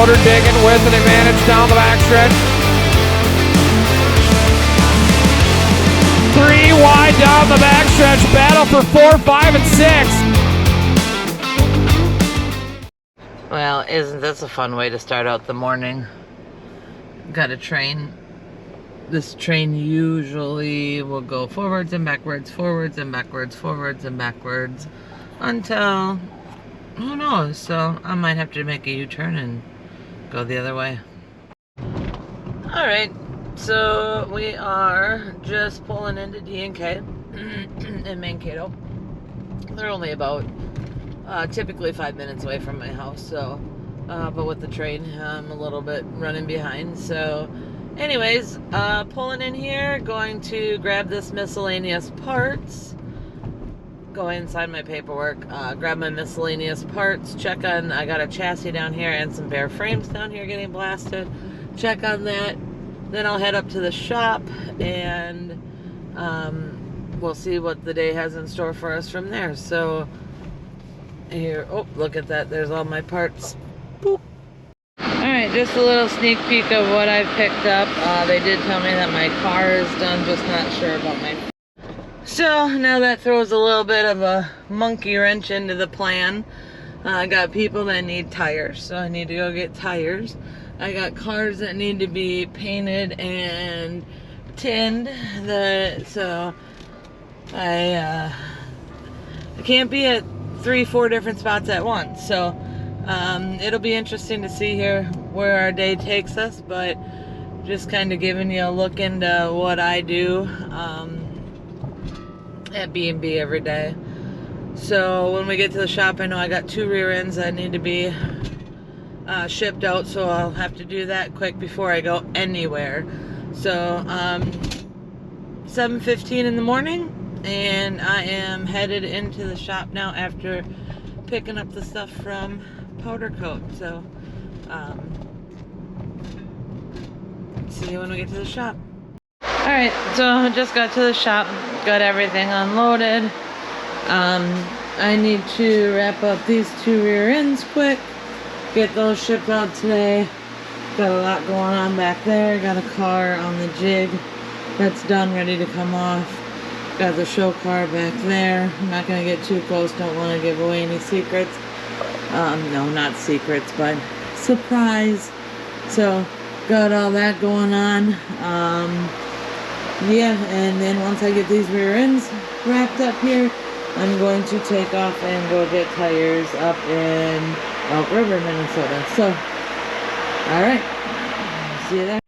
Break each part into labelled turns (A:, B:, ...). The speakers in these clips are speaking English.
A: motor digging with an advantage down the backstretch. 3 wide down the backstretch. Battle for 4, 5, and 6.
B: Well, isn't this a fun way to start out the morning? Got a train. This train usually will go forwards and backwards, forwards and backwards, forwards and backwards until, who knows, so I might have to make a U-turn and go the other way. Alright, so we are just pulling into D&K in Mankato. They're only about typically 5 minutes away from my house, so but with the train I'm a little bit running behind. So anyways, pulling in here, going to grab this miscellaneous parts, go inside my paperwork, grab my miscellaneous parts, check on, I got a chassis down here and some bare frames down here getting blasted, check on that, then I'll head up to the shop and we'll see what the day has in store for us from there. So here, oh, look at that, there's all my parts. Boop. Alright, just a little sneak peek of what I've picked up. They did tell me that my car is done, just not sure about my... So, now that throws a little bit of a monkey wrench into the plan. I got people that need tires, so I need to go get tires. I got cars that need to be painted and tinned, so I can't be at 3-4 different spots at once. So it'll be interesting to see here where our day takes us, but just kind of giving you a look into what I do at B&B every day. So when we get to the shop, I know I got 2 rear ends that need to be shipped out, so I'll have to do that quick before I go anywhere. So 7:15 in the morning, and I am headed into the shop now after picking up the stuff from Powder Coat. So see you when we get to the shop. Alright, so just got to the shop, got everything unloaded. I need to wrap up these 2 rear ends quick, get those shipped out today. Got a lot going on back there. Got a car on the jig that's done, ready to come off. Got the show car back there. I'm not going to get too close, don't want to give away any secrets. No, not secrets, but surprise. So, got all that going on. Yeah, and then once I get these rear ends wrapped up here, I'm going to take off and go get tires up in Elk River, Minnesota. So, alright, see you there.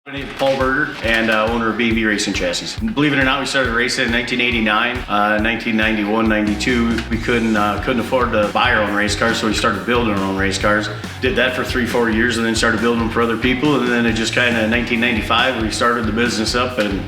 C: My name is Paul Berger, and owner of B&B Racing Chassis. Believe it or not, we started racing in 1989. 1991, 92, we couldn't afford to buy our own race cars, so we started building our own race cars. Did that for 3-4 years, and then started building them for other people. And then it just kind of, in 1995, we started the business up, and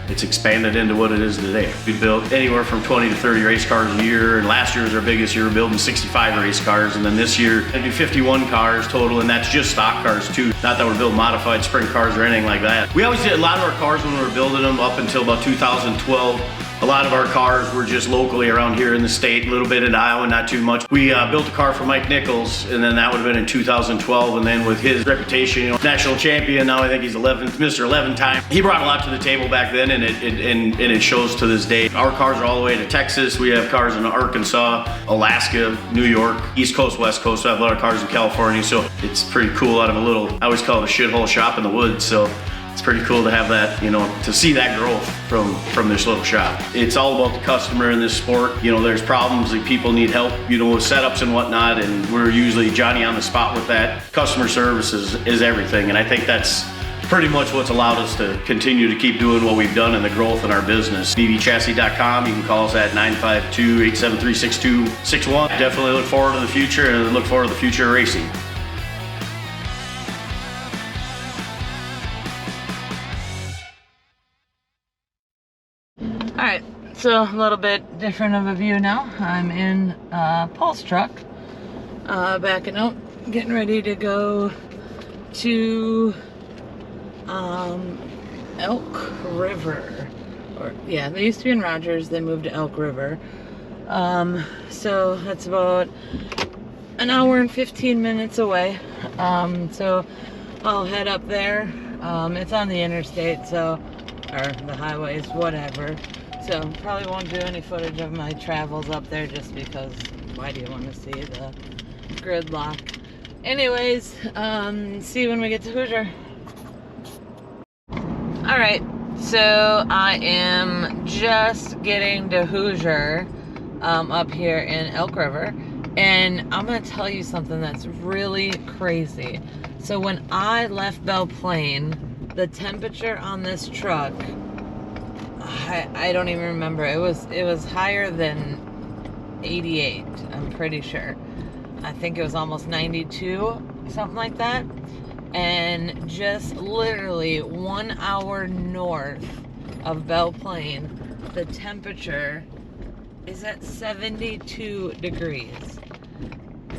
C: it's expanded into what it is today. We built anywhere from 20 to 30 race cars a year, and last year was our biggest year, building 65 race cars, and then this year I do 51 cars total, and that's just stock cars too. Not that we're building modified sprint cars or anything like that. We always did a lot of our cars when we were building them up until about 2012. A lot of our cars were just locally around here in the state, a little bit in Iowa, not too much. We built a car for Mike Nichols, and then that would have been in 2012, and then with his reputation, you know, national champion, now I think he's Mr. 11 time. He brought a lot to the table back then, and it shows to this day. Our cars are all the way to Texas. We have cars in Arkansas, Alaska, New York, East Coast, West Coast. We have a lot of cars in California, so it's pretty cool out of a little, I always call it a shithole shop in the woods. So it's pretty cool to have that, you know, to see that growth from this little shop. It's all about the customer in this sport. You know, there's problems that people need help, you know, with setups and whatnot, and we're usually Johnny on the spot with that. Customer service is everything, and I think that's pretty much what's allowed us to continue to keep doing what we've done and the growth in our business. bbchassis.com, you can call us at 952-873-6261. Definitely look forward to the future and look forward to the future of racing.
B: All right, so a little bit different of a view now. I'm in Paul's truck, backing out, getting ready to go to Elk River. Yeah, they used to be in Rogers, they moved to Elk River. So that's about an hour and 15 minutes away. So I'll head up there. It's on the interstate, so, or the highways, whatever. So probably won't do any footage of my travels up there just because why do you want to see the gridlock? Anyways, see you when we get to Hoosier. Alright, so I am just getting to Hoosier up here in Elk River, and I'm going to tell you something that's really crazy. So when I left Belle Plaine, the temperature on this truck, I don't even remember. It was higher than 88, I'm pretty sure. I think it was almost 92, something like that. And just literally 1 hour north of Belle Plaine, the temperature is at 72 degrees.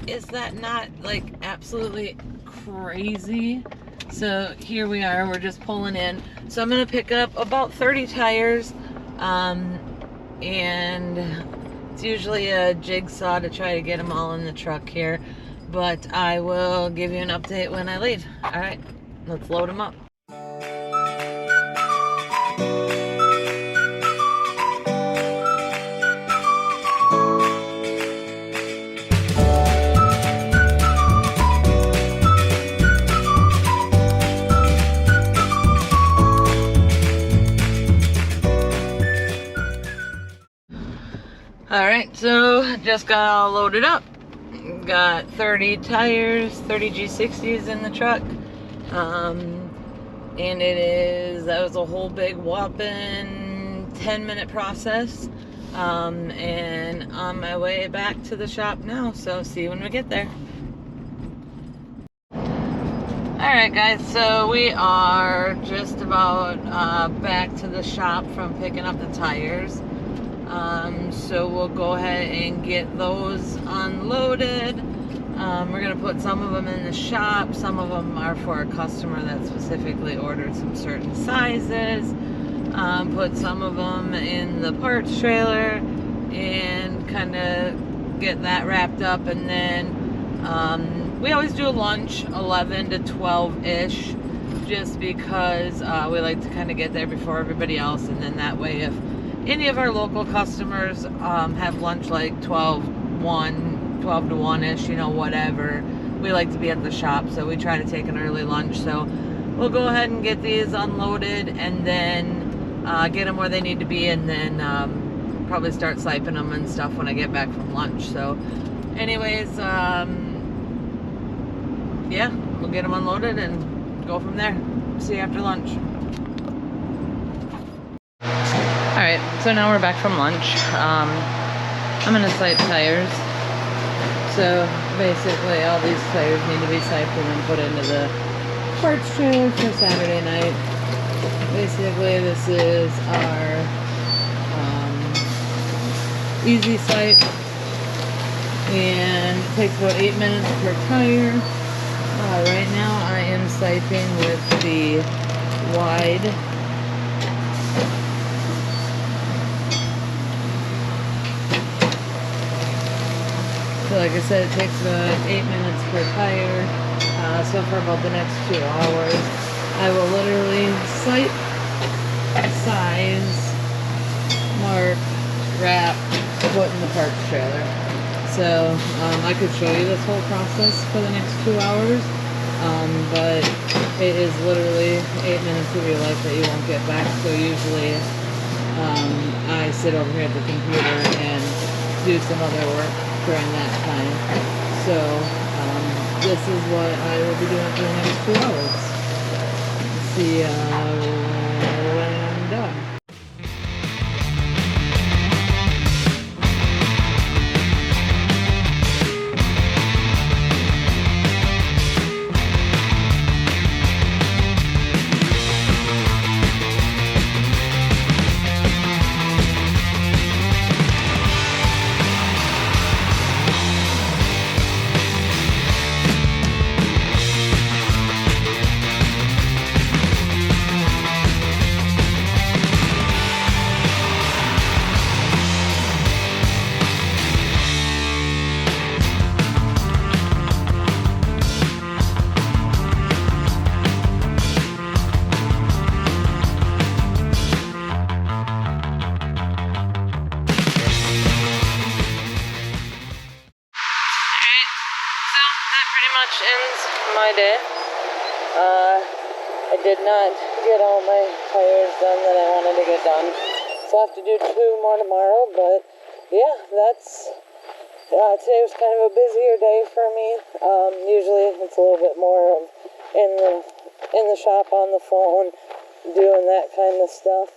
B: Is that not like absolutely crazy? So here we are, we're just pulling in. So I'm gonna pick up about 30 tires, and it's usually a jigsaw to try to get them all in the truck here, but I will give you an update when I leave. All right, let's load them up. Alright, so just got all loaded up. Got 30 tires, 30 G60s in the truck. And that was a whole big whopping 10-minute process. And on my way back to the shop now, so see you when we get there. Alright guys, so we are just about back to the shop from picking up the tires. So we'll go ahead and get those unloaded. We're going to put some of them in the shop. Some of them are for a customer that specifically ordered some certain sizes. Put some of them in the parts trailer and kind of get that wrapped up. And then we always do a lunch 11 to 12-ish just because we like to kind of get there before everybody else. And then that way if any of our local customers have lunch like 12 to 1-ish, you know, whatever, we like to be at the shop, so we try to take an early lunch. So we'll go ahead and get these unloaded and then get them where they need to be, and then probably start siping them and stuff when I get back from lunch. So anyways, yeah, we'll get them unloaded and go from there. See you after lunch. Alright, so now we're back from lunch. I'm gonna sipe tires. So basically all these tires need to be siped and then put into the parts trailer for Saturday night. Basically this is our easy sipe, and it takes about 8 minutes per tire. Right now I am siping with the wide. So like I said, it takes about 8 minutes per tire. So for about the next 2 hours, I will literally sipe, size, mark, wrap, put in the parts trailer. So I could show you this whole process for the next 2 hours, but it is literally 8 minutes of your life that you won't get back. So usually I sit over here at the computer and do some other work during that time. So this is what I will be doing for the next 2 hours. See when I'm done. Ends my day. I did not get all my tires done that I wanted to get done, so I have to do 2 more tomorrow. But yeah, today was kind of a busier day for me. Usually it's a little bit more in the shop on the phone, doing that kind of stuff.